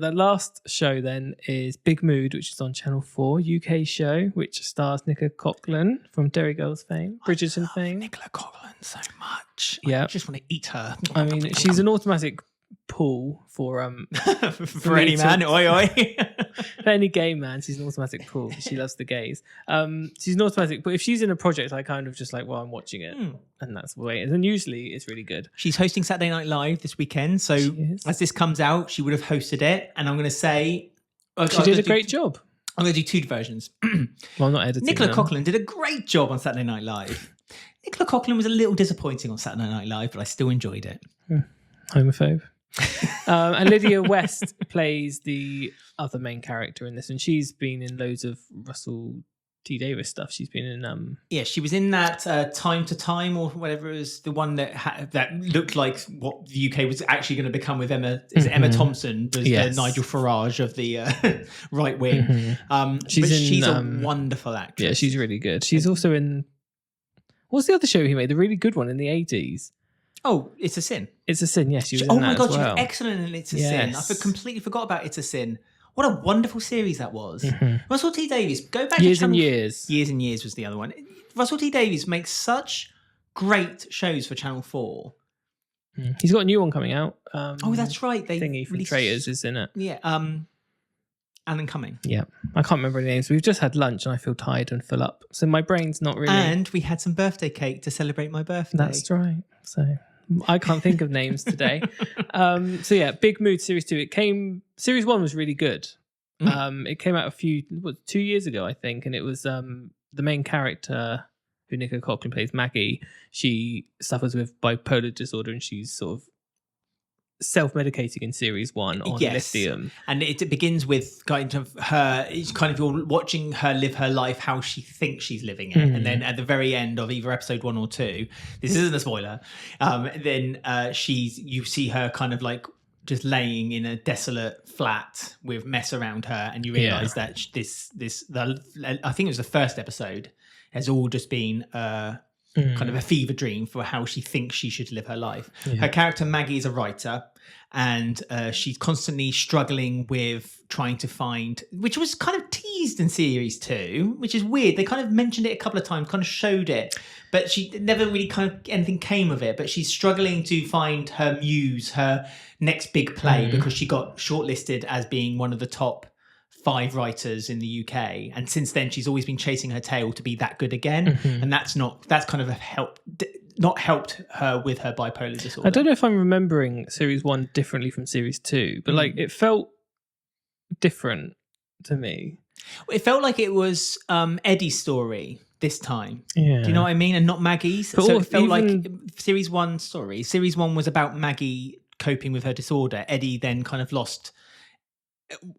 The last show then is Big Mood, which is on Channel 4, UK show, which stars Nicola Coughlan from Derry Girls fame, Bridgerton fame. Nicola Coughlan so much. Yeah. I just want to eat her. I mean, she's an automatic pull for for any man. Oi, oi. For any gay man, she's an automatic pull. She loves the gays. She's an automatic, but if she's in a project, I kind of just like, well, I'm watching it, and that's the way it is. And usually, it's really good. She's hosting Saturday Night Live this weekend, so as this comes out, she would have hosted it. And I'm going to say, she did a great job. I'm going to do two versions. Well, I'm not editing. Nicola Coughlan did a great job on Saturday Night Live. Nicola Coughlan was a little disappointing on Saturday Night Live, but I still enjoyed it. Homophobe. And Lydia West plays the other main character in this, and she's been in loads of Russell T Davies stuff. She's been in yeah, she was in that Time to Time or whatever it was, the one that that looked like what the UK was actually going to become with Emma. Is it Emma Thompson was the Nigel Farage of the right wing. She's a wonderful actress. Yeah, she's really good. She's also in, what's the other show he made, the really good one in the 80s? Oh, It's a Sin. It's a Sin, yes. She was in oh that my God, as well. she was excellent in It's a Sin. I completely forgot about It's a Sin. What a wonderful series that was. Russell T Davies, go back Years to and Years. Years and Years was the other one. Russell T Davies makes such great shows for Channel 4. He's got a new one coming out. Oh, that's right. They Thingy from Traitors is in it. Yeah. Alan Cumming. Yeah. I can't remember any names. We've just had lunch and I feel tired and full up. So my brain's not really... And we had some birthday cake to celebrate my birthday. That's right. So I can't think of names today. So yeah, Big Mood Series 2. Series 1 was really good. It came out 2 years ago, I think. And it was the main character, who Nicola Coughlan plays, Maggie. She suffers with bipolar disorder and she's sort of self-medicating in series 1 on lithium, and it begins with kind of her. It's kind of you're watching her live her life how she thinks she's living it, and then at the very end of either episode 1 or 2, this isn't a spoiler. Then you see her kind of like just laying in a desolate flat with mess around her, and you realise that I think it was the first episode has all just been kind of a fever dream for how she thinks she should live her life. Her character Maggie is a writer, and she's constantly struggling with trying to find, which was kind of teased in series 2, which is weird. They kind of mentioned it a couple of times, kind of showed it, but she never really kind of anything came of it. But she's struggling to find her muse, her next big play, because she got shortlisted as being one of the top 5 writers in the UK, and since then she's always been chasing her tail to be that good again, and that's kind of not helped her with her bipolar disorder. I don't know if I'm remembering series 1 differently from series 2, but like it felt different to me. It felt like it was Eddie's story this time. Yeah. Do you know what I mean? And not Maggie's. But so it felt like series 1 was about Maggie coping with her disorder. Eddie then kind of lost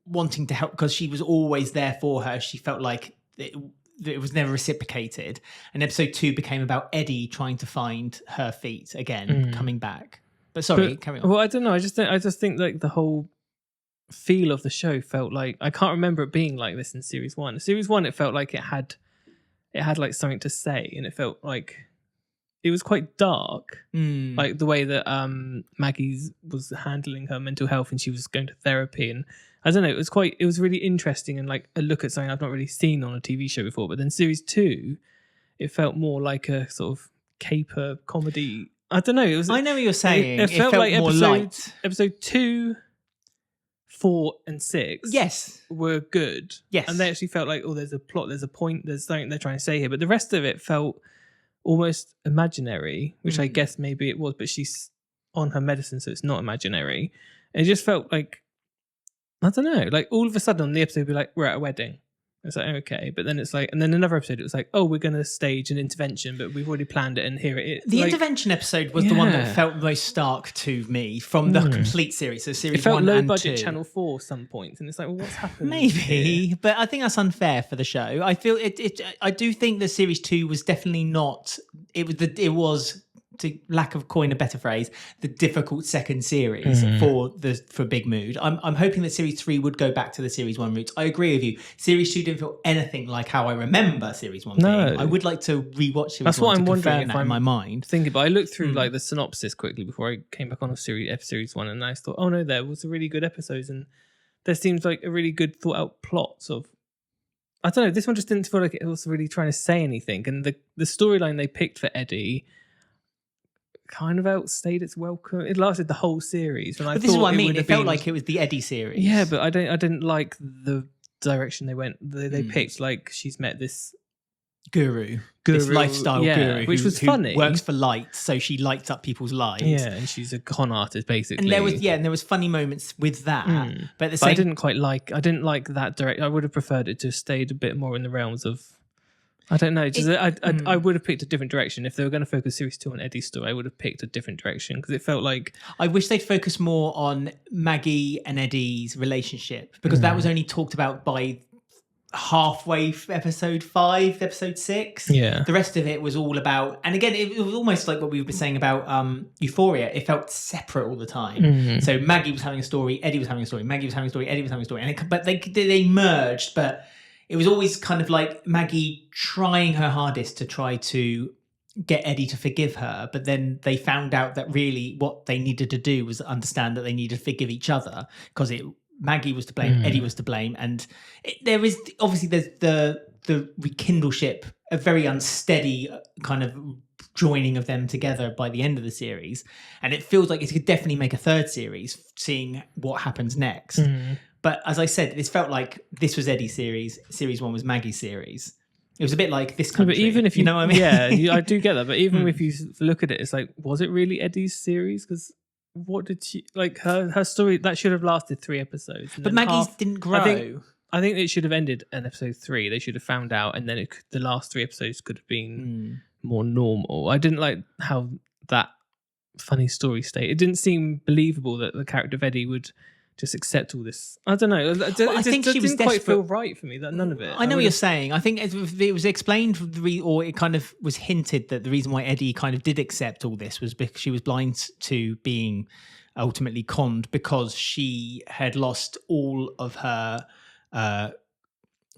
wanting to help because she was always there for her. She felt like it was never reciprocated. And episode 2 became about Eddie trying to find her feet again, coming back. But carry on. Well, I don't know. I just think like the whole feel of the show felt like, I can't remember it being like this in series 1. Series 1, it felt like it had like something to say, and it felt like it was quite dark, like the way that Maggie was handling her mental health, and she was going to therapy, and I don't know, it was really interesting, and like a look at something I've not really seen on a TV show before. But then series 2, it felt more like a sort of caper comedy. I don't know. I know what you're saying. It felt like more light. Episode 2, 4, and 6 were good. Yes. And they actually felt like, oh, there's a plot, there's a point, there's something they're trying to say here. But the rest of it felt almost imaginary, which I guess maybe it was, but she's on her medicine, so it's not imaginary. And it just felt like, I don't know, like all of a sudden on the episode, we're like, we're at a wedding. It's like, okay. But then it's like, and then another episode, it was like, oh, we're going to stage an intervention, but we've already planned it, and here it is. The intervention episode was the one that felt most stark to me from the complete series. So series 1 and 2. It felt low budget Channel 4 some points, and it's like, well, what's happening? Maybe, but I think that's unfair for the show. I feel I do think that series 2 was definitely not. It was, to lack of coin a better phrase, the difficult second series for Big Mood. I'm hoping that series 3 would go back to the series 1 roots. I agree with you. Series 2 didn't feel anything like how I remember series 1 being. I would like to rewatch series 1. That's what I'm wondering in my mind. Thinking, but I looked through like the synopsis quickly before I came back on series 1, and I thought, oh no, there was a really good episodes, and there seems like a really good thought out plot of. I don't know. This one just didn't feel like it was really trying to say anything, and the storyline they picked for Eddie kind of outstayed its welcome. It lasted the whole series, and But this is what I mean. It felt like it was the Eddie series. Yeah, but I didn't like the direction they went. They picked, like, she's met this guru, this lifestyle guru, which was funny. Who works for light, so she lights up people's lives. Yeah, and she's a con artist basically. And there was funny moments with that. But at the same, I didn't like that direct. I would have preferred it to have stayed a bit more in the realms of. I don't know. I would have picked a different direction if they were going to focus series 2 on Eddie's story. I would have picked a different direction because it felt like I wish they'd focus more on Maggie and Eddie's relationship, because that was only talked about by halfway episode 5, episode 6. Yeah, the rest of it was all about, and again, it was almost like what we were saying about Euphoria. It felt separate all the time. So Maggie was having a story, Eddie was having a story, Maggie was having a story, Eddie was having a story, but they merged, but it was always kind of like Maggie trying her hardest to try to get Eddie to forgive her, but then they found out that really what they needed to do was understand that they needed to forgive each other, because Maggie was to blame, Eddie was to blame, and there's the rekindle ship, a very unsteady kind of joining of them together by the end of the series, and it feels like it could definitely make a third series, seeing what happens next. But as I said, this felt like this was Eddie's series 1 was Maggie's series. It was a bit like This Country. But even if you know what I mean? Yeah, I do get that. But even if you look at it, it's like, was it really Eddie's series? Because what did she like? Her story that should have lasted 3 episodes. But Maggie's didn't grow. I think it should have ended in episode 3. They should have found out, and then the last 3 episodes could have been more normal. I didn't like how that funny story stayed. It didn't seem believable that the character of Eddie would just accept all this. I don't know. I think she was didn't quite feel right for me. That none of it. I know what you're saying. I think it was explained, or it kind of was hinted that the reason why Eddie kind of did accept all this was because she was blind to being ultimately conned, because she had lost all of her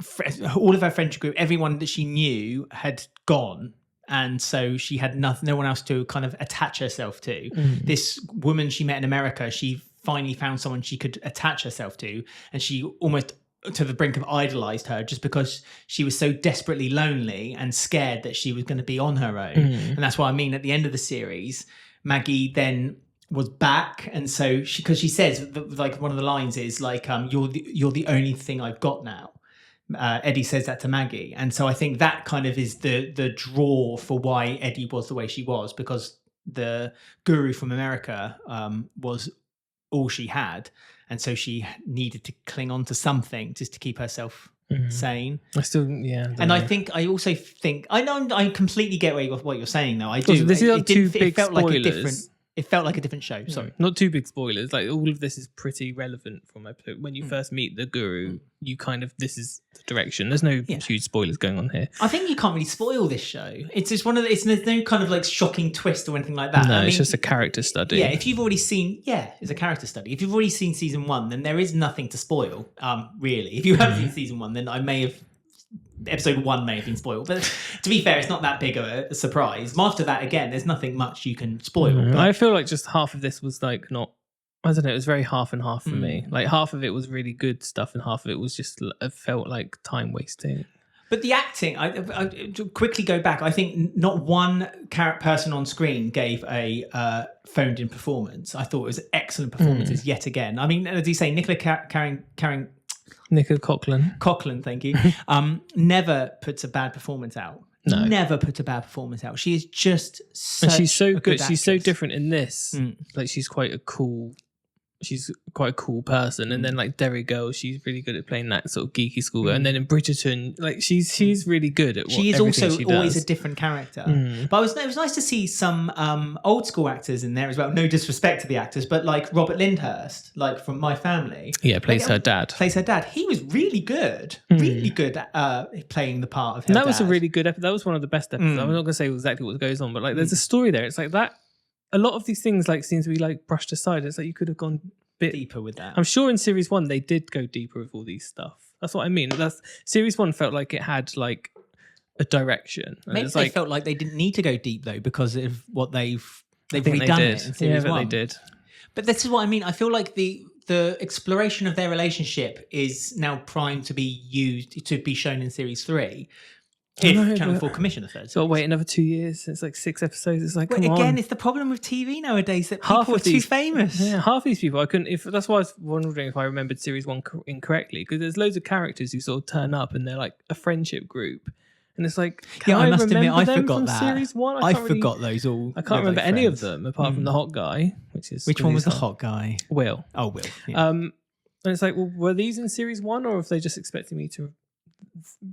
friendship group. Everyone that she knew had gone. And so she had no one else to kind of attach herself to. This woman she met in America, she finally found someone she could attach herself to, and she almost to the brink of idolized her, just because she was so desperately lonely and scared that she was going to be on her own. And that's what I mean. At the end of the series, Maggie then was back, and so because she says, like, one of the lines is like, you're the only thing I've got now. Eddie says that to Maggie, and so I think that kind of is the draw for why Eddie was the way she was, because the guru from America was all she had, and so she needed to cling on to something just to keep herself sane. I still, yeah, and I also think I know I completely get what you're saying though. I do. Also, this is It felt like a different. It felt like a different show. Sorry, not too big spoilers. Like, all of this is pretty relevant from episode. When you first meet the guru, you kind of, this is the direction. There's no huge spoilers going on here. I think you can't really spoil this show. It's just there's no kind of like shocking twist or anything like that. No, it's just a character study. Yeah, if you've already seen, it's a character study. If you've already seen season 1, then there is nothing to spoil. Really, if you haven't seen season 1, then episode 1 may have been spoiled, but to be fair, it's not that big of a surprise. After that, again, there's nothing much you can spoil. But I feel like just half of this was like not. I don't know. It was very half and half for me. Like, half of it was really good stuff, and half of it was just, it felt like time wasting. But the acting, I to quickly go back. I think not one person on screen gave a phoned-in performance. I thought it was excellent performances yet again. I mean, as you say, Nicola Nicola Coughlan. Coughlan, thank you. Never puts a bad performance out. No. Never puts a bad performance out. She is just such and she's so good. actress. She's so different in this. Like, she's quite a cool person. And then, like, Derry Girl, she's really good at playing that sort of geeky schoolgirl. And then in Bridgerton, like, she's really good at what she is everything also she does. always a different character. But it was nice to see some old school actors in there as well. No disrespect to the actors, but like Robert Lyndhurst, like from My Family. Yeah, plays her dad. He was really good. Really good at playing the part of her And that dad. was a really good episode. That was one of the best episodes. I'm not going to say exactly what goes on, but like, there's a story there. It's like that. A lot of these things like seem to be like brushed aside. It's like you could have gone bit deeper with that. I'm sure in series 1 they did go deeper with all these stuff. That's what I mean. Series 1 felt like it had like a direction. And Maybe they felt like they didn't need to go deep though, because of what they've I think redone they it did. in series 1. They did. But this is what I mean. I feel like the exploration of their relationship is now primed to be shown in series 3. If Channel 4 commission a third series. Got to wait another 2 years. It's like 6 episodes. It's like, come again, on. it's the problem with TV nowadays that people are too famous. Yeah, half these people, I couldn't. That's why I was wondering if I remembered series 1 incorrectly, because there's loads of characters who sort of turn up and they're like a friendship group, and it's like, I must admit, I forgot that. Series 1. I forgot those all. I can't remember any of them apart from the hot guy, which one was the hot guy? Will. Oh, Will. Yeah. And it's like, well, were these in series 1, or if they just expecting me to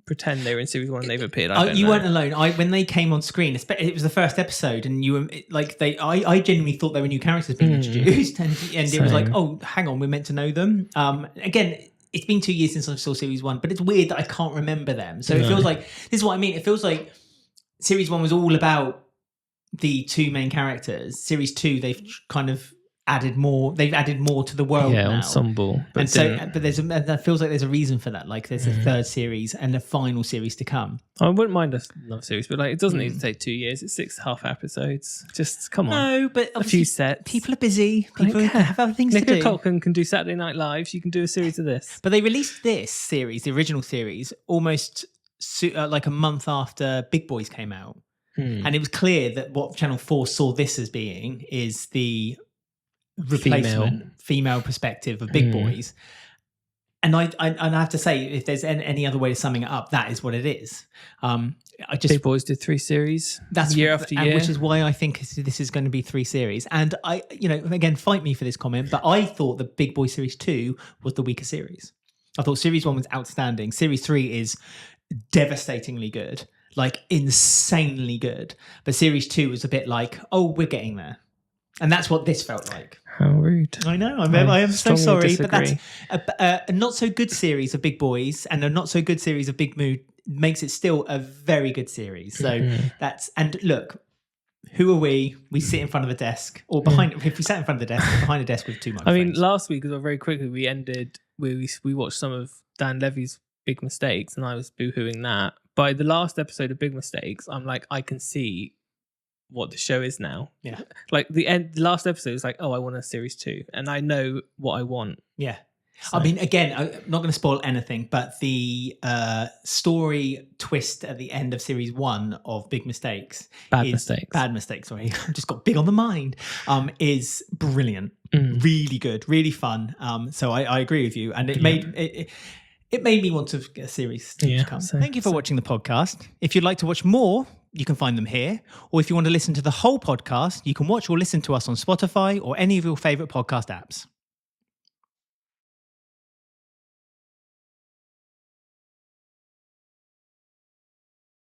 pretend they were in series 1 and they've appeared? You weren't alone. When they came on screen, it was the first episode, and you were like, I genuinely thought they were new characters being introduced, and it was like, oh, hang on, we're meant to know them. Again, it's been 2 years since I saw series 1, but it's weird that I can't remember them. So it feels like, this is what I mean. It feels like series 1 was all about the 2 main characters. Series 2, they've kind of added more. They've added more to the world now. Ensemble. But that feels like there's a reason for that. Like there's a third series and a final series to come. I wouldn't mind another series, but like it doesn't need to take 2 years. It's 6.5 episodes. Just come on. No, but a few sets. People are busy. People have other things to do. Nicola Coughlan can do Saturday Night Live. You can do a series of this. But they released this series, the original series, almost like a month after Big Boys came out, and it was clear that what Channel 4 saw this as being is the replacement female perspective of Big Boys. And I have to say, if there's any other way of summing it up, that is what it is. Big Boys did 3 series. That's year after year, which is why I think this is going to be 3 series. And again, fight me for this comment, but I thought the Big Boy series 2 was the weaker series. I thought series 1 was outstanding. Series 3 is devastatingly good, like insanely good. But series 2 was a bit like, oh, we're getting there. And that's what this felt like. How rude. I know. I am so sorry. Disagree. But that's a not so good series of Big Boys and a not so good series of Big Mood makes it still a very good series. So and look, who are we? We sit in front of a desk or behind. If we sat in front of the desk, behind a desk with 2 microphones. I mean, last week, very quickly, we watched some of Dan Levy's Big Mistakes, and I was boohooing that. By the last episode of Big Mistakes, I'm like, I can see what the show is now. Yeah. Like the last episode is like, oh, I want a series 2, and I know what I want. Yeah. So. I mean, again, I'm not going to spoil anything, but the story twist at the end of series 1 of Big Mistakes, Bad Mistakes, sorry, I just got big on the mind, is brilliant, really good, really fun. So I agree with you, and it made me want to get a series to come. Thank you for watching the podcast. If you'd like to watch more, you can find them here. Or if you want to listen to the whole podcast, you can watch or listen to us on Spotify or any of your favourite podcast apps.